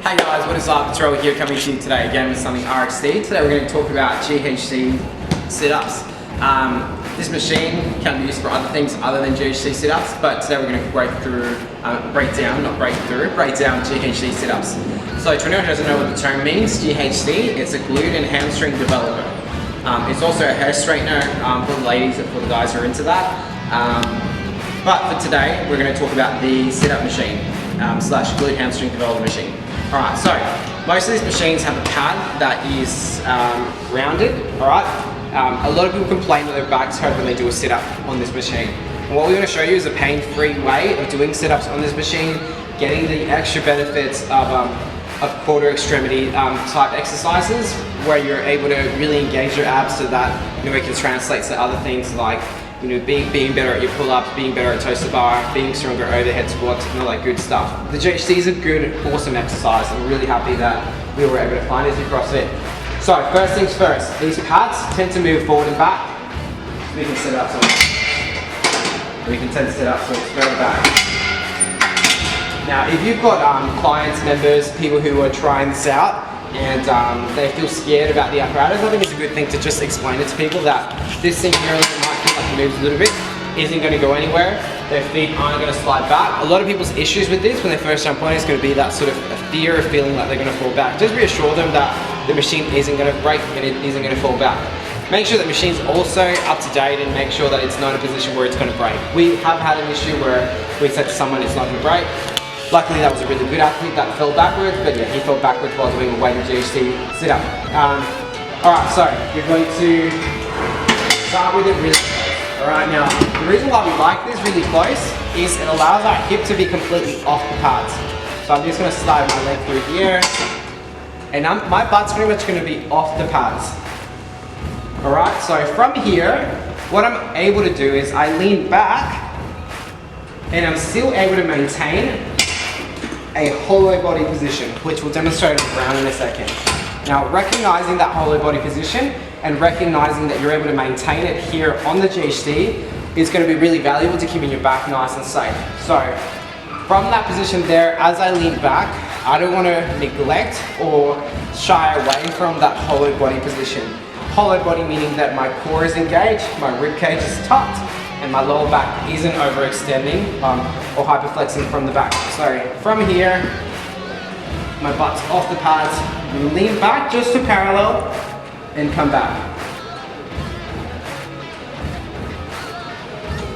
Hey guys, what is up? It's Roll here coming to you today again with something RxD. Today we're going to talk about GHD sit-ups. This machine can be used for other things other than GHD sit-ups, but today we're going to break down GHD sit-ups. So to anyone who doesn't know what the term means, GHD, it's a glute and hamstring developer. It's also a hair straightener for the ladies and for the guys who are into that. But for today, we're going to talk about the sit-up machine slash glute hamstring developer machine. Alright, so most of these machines have a pad that is rounded, alright? A lot of people complain that their backs hurt when they do a sit-up on this machine. And what we're going to show you is a pain-free way of doing sit-ups on this machine, getting the extra benefits of quarter extremity type exercises where you're able to really engage your abs so that it can translate to other things like being better at your pull-ups, being better at toes to bar, being stronger overhead squats, and all that good stuff. The GHD is a good, awesome exercise. I'm really happy that we were able to find it through CrossFit. So first things first, these pads tend to move forward and back. We can set it up so it's further back. Now if you've got clients, members, people who are trying this out and they feel scared about the apparatus, I think it's a good thing to just explain it to people that this thing here might feel like it moves a little bit, isn't going to go anywhere, their feet aren't going to slide back. A lot of people's issues with this when they first jump on it is going to be that sort of a fear of feeling like they're going to fall back. Just reassure them that the machine isn't going to break and it isn't going to fall back. Make sure that the machine's also up to date and make sure that it's not in a position where it's going to break. We have had an issue where we said to someone it's not going to break. Luckily that was a really good athlete that fell backwards, but yeah, he fell backwards while doing a weighted GHD sit-up. Alright, so you're going to start with it really close. Alright, now the reason why we like this really close is it allows our hip to be completely off the pads. So I'm just going to slide my leg through here, and my butt's pretty much going to be off the pads. Alright, so from here, what I'm able to do is I lean back, and I'm still able to maintain a hollow body position, which we'll demonstrate on the ground in a second. Now, recognizing that hollow body position and recognizing that you're able to maintain it here on the GHD is going to be really valuable to keeping your back nice and safe. So, from that position there, as I lean back, I don't want to neglect or shy away from that hollow body position. Hollow body meaning that my core is engaged, my rib cage is tucked, and my lower back isn't overextending or hyperflexing from the back. So from here, my butt's off the pads, lean back just to parallel and come back.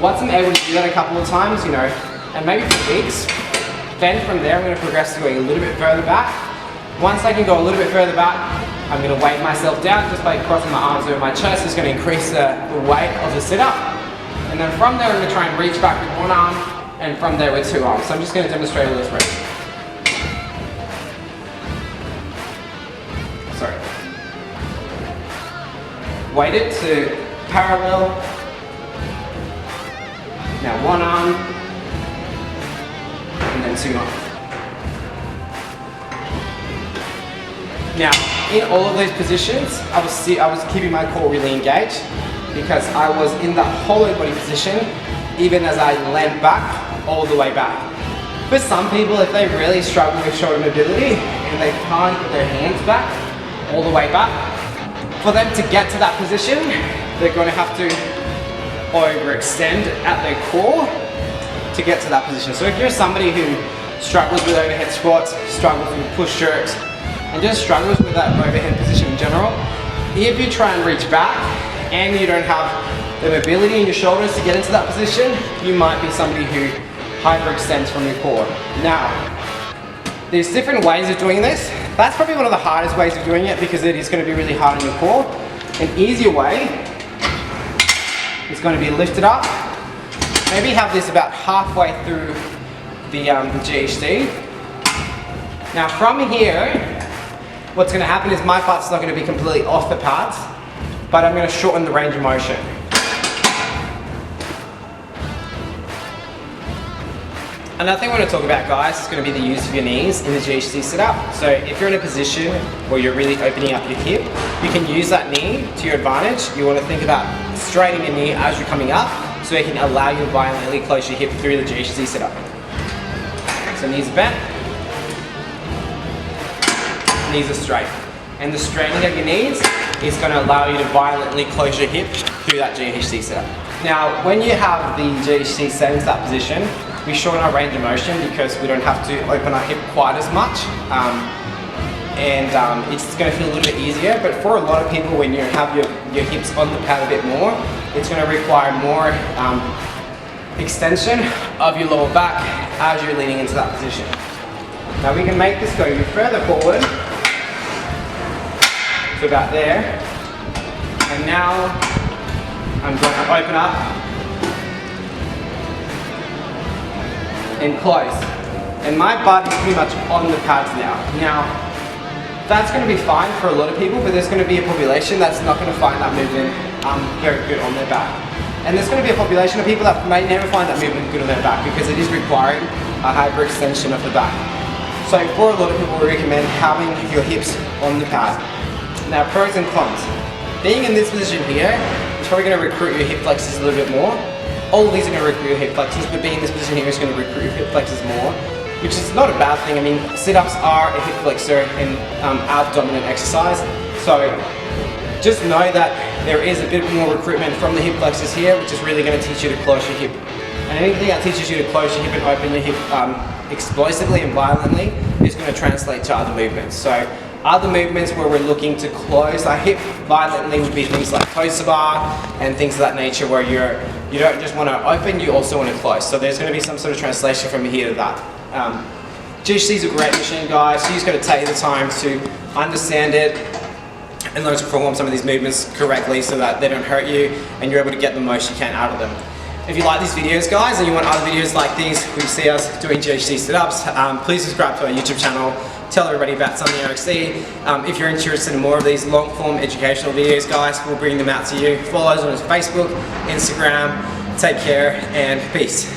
Once I'm able to do that a couple of times, and maybe for weeks, then from there I'm going to progress to going a little bit further back. Once I can go a little bit further back, I'm going to weight myself down just by crossing my arms over my chest. It's going to increase the weight of the sit-up. And then from there, I'm going to try and reach back with one arm, and from there with two arms. So I'm just going to demonstrate all those reps. Sorry. Weight it to parallel. Now one arm, and then two arms. Now, in all of those positions, I was keeping my core really engaged, because I was in that hollow body position even as I leant back all the way back. For some people, if they really struggle with shoulder mobility and they can't get their hands back all the way back, for them to get to that position, they're going to have to overextend at their core to get to that position. So if you're somebody who struggles with overhead squats, struggles with push jerks, and just struggles with that overhead position in general, if you try and reach back and you don't have the mobility in your shoulders to get into that position, you might be somebody who hyperextends from your core. Now, there's different ways of doing this. That's probably one of the hardest ways of doing it because it is going to be really hard on your core. An easier way is going to be lift it up. Maybe have this about halfway through the GHD. Now from here, what's going to happen is my butt's not going to be completely off the pads, but I'm going to shorten the range of motion. Another thing I want to talk about, guys, is going to be the use of your knees in the GHD sit-up. So if you're in a position where you're really opening up your hip, you can use that knee to your advantage. You want to think about straightening your knee as you're coming up so it can allow you to violently close your hip through the GHD sit-up. So knees are bent. knees are straight. And the straining of your knees is going to allow you to violently close your hip through that GHD setup. Now, when you have the GHD set into that position, we shorten our range of motion because we don't have to open our hip quite as much. It's going to feel a little bit easier, but for a lot of people, when you have your hips on the pad a bit more, it's going to require more extension of your lower back as you're leaning into that position. Now we can make this go even further forward to about there, and now I'm going to open up and close, and my butt is pretty much on the pads now. Now that's going to be fine for a lot of people, but there's going to be a population that's not going to find that movement very good on their back. And there's going to be a population of people that may never find that movement good on their back because it is requiring a hyperextension of the back. So for a lot of people, we recommend having your hips on the pad. Now, pros and cons. Being in this position here is probably going to recruit your hip flexors a little bit more. All of these are going to recruit your hip flexors, but being in this position here is going to recruit your hip flexors more, which is not a bad thing. I mean, sit-ups are a hip flexor and abdominal exercise. So just know that there is a bit more recruitment from the hip flexors here, which is really going to teach you to close your hip. And anything that teaches you to close your hip and open your hip explosively and violently is going to translate to other movements. So other movements where we're looking to close our hip violently would be things like toes to bar and things of that nature, where you don't just want to open, you also want to close. So there's going to be some sort of translation from here to that. GHD is a great machine, guys. You just got to take the time to understand it and learn to perform some of these movements correctly so that they don't hurt you and you're able to get the most you can out of them. If you like these videos, guys, and you want other videos like these where you see us doing GHD sit-ups, please subscribe to our YouTube channel. Tell everybody about Something RXC. If you're interested in more of these long-form educational videos, guys, we'll bring them out to you. Follow us on Facebook, Instagram. Take care and peace.